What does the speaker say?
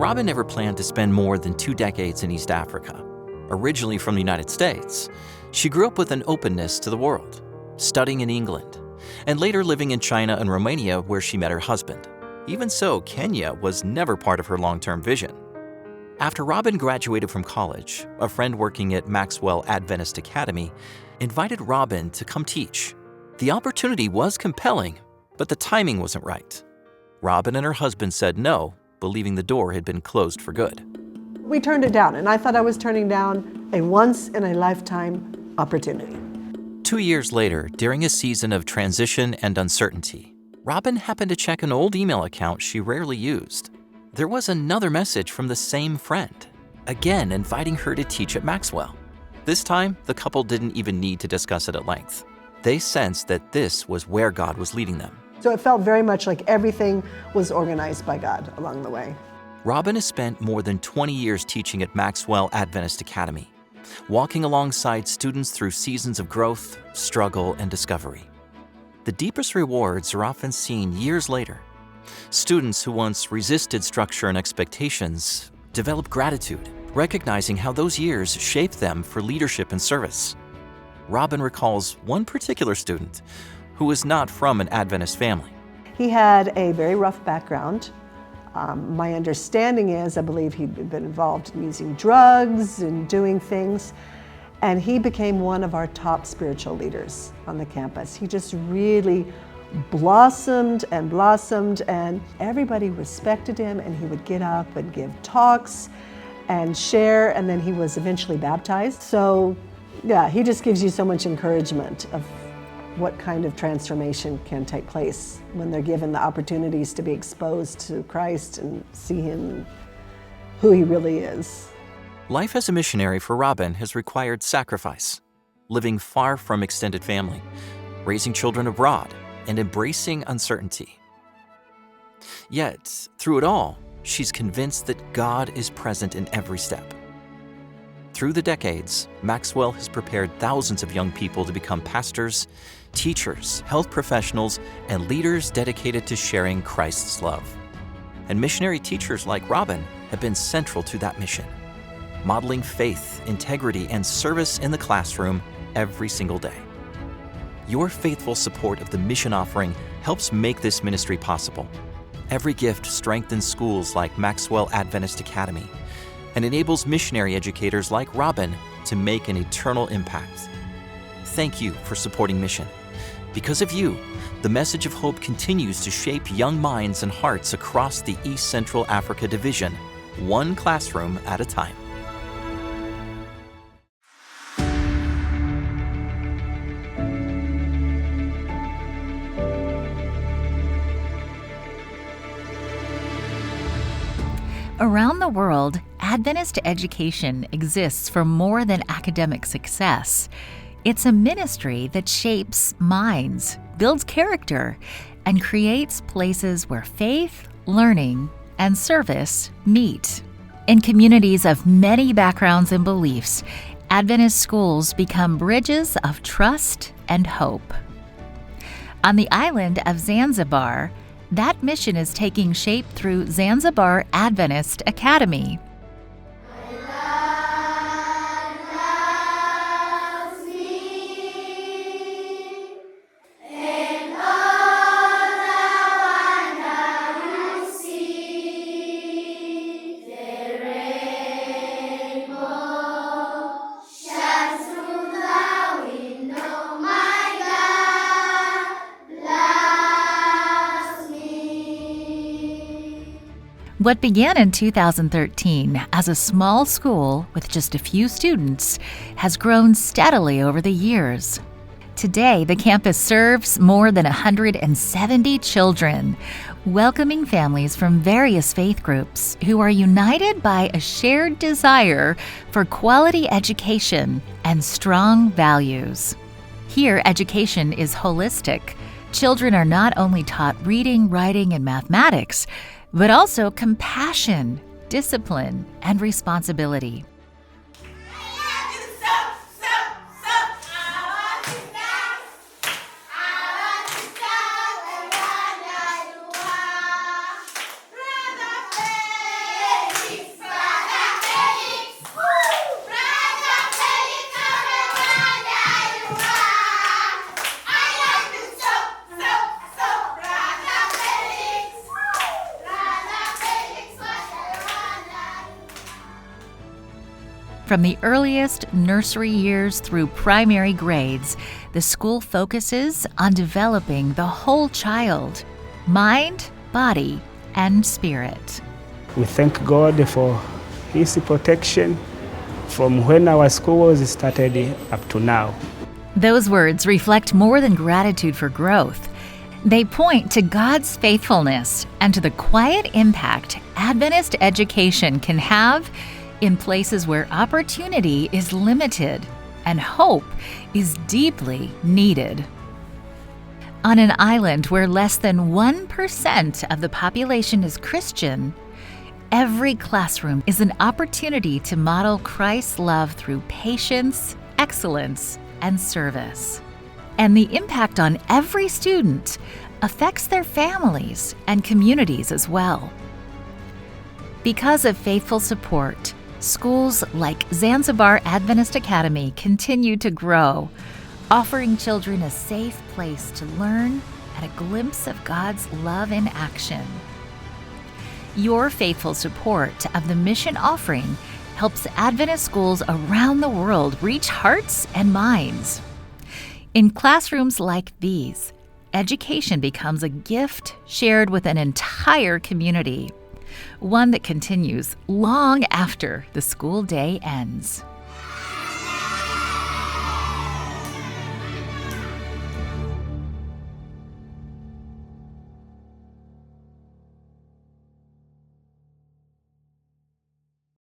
Robin never planned to spend more than 2 decades in East Africa. Originally from the United States, she grew up with an openness to the world, studying in England, and later living in China and Romania where she met her husband. Even so, Kenya was never part of her long-term vision. After Robin graduated from college, a friend working at Maxwell Adventist Academy invited Robin to come teach. The opportunity was compelling, but the timing wasn't right. Robin and her husband said no, believing the door had been closed for good. We turned it down, and I thought I was turning down a once-in-a-lifetime opportunity. 2 years later, during a season of transition and uncertainty, Robin happened to check an old email account she rarely used. There was another message from the same friend, again inviting her to teach at Maxwell. This time, the couple didn't even need to discuss it at length. They sensed that this was where God was leading them. So it felt very much like everything was organized by God along the way. Robin has spent more than 20 years teaching at Maxwell Adventist Academy, walking alongside students through seasons of growth, struggle, and discovery. The deepest rewards are often seen years later. Students who once resisted structure and expectations develop gratitude, recognizing how those years shaped them for leadership and service. Robin recalls one particular student who was not from an Adventist family. He had a very rough background. My understanding is, I believe he'd been involved in using drugs and doing things, and he became one of our top spiritual leaders on the campus. He just really blossomed, and everybody respected him, and he would get up and give talks and share, and then he was eventually baptized. So yeah, he just gives you so much encouragement of what kind of transformation can take place when they're given the opportunities to be exposed to Christ and see him, who he really is. Life as a missionary for Robin has required sacrifice, living far from extended family, raising children abroad, and embracing uncertainty. Yet, through it all, she's convinced that God is present in every step. Through the decades, Maxwell has prepared thousands of young people to become pastors, teachers, health professionals, and leaders dedicated to sharing Christ's love. And missionary teachers like Robin have been central to that mission, modeling faith, integrity, and service in the classroom every single day. Your faithful support of the mission offering helps make this ministry possible. Every gift strengthens schools like Maxwell Adventist Academy and enables missionary educators like Robin to make an eternal impact. Thank you for supporting mission. Because of you, the message of hope continues to shape young minds and hearts across the East Central Africa Division, one classroom at a time. Around the world, Adventist education exists for more than academic success. It's a ministry that shapes minds, builds character, and creates places where faith, learning, and service meet. In communities of many backgrounds and beliefs, Adventist schools become bridges of trust and hope. On the island of Zanzibar, that mission is taking shape through Zanzibar Adventist Academy. What began in 2013 as a small school with just a few students has grown steadily over the years. Today, the campus serves more than 170 children, welcoming families from various faith groups who are united by a shared desire for quality education and strong values. Here, education is holistic. Children are not only taught reading, writing, and mathematics, but also compassion, discipline, and responsibility. From the earliest nursery years through primary grades, the school focuses on developing the whole child, mind, body, and spirit. We thank God for His protection from when our school was started up to now. Those words reflect more than gratitude for growth. They point to God's faithfulness and to the quiet impact Adventist education can have in places where opportunity is limited and hope is deeply needed. On an island where less than 1% of the population is Christian, every classroom is an opportunity to model Christ's love through patience, excellence, and service. And the impact on every student affects their families and communities as well. Because of faithful support, schools like Zanzibar Adventist Academy continue to grow, offering children a safe place to learn and a glimpse of God's love in action. Your faithful support of the mission offering helps Adventist schools around the world reach hearts and minds. In classrooms like these, education becomes a gift shared with an entire community, one that continues long after the school day ends.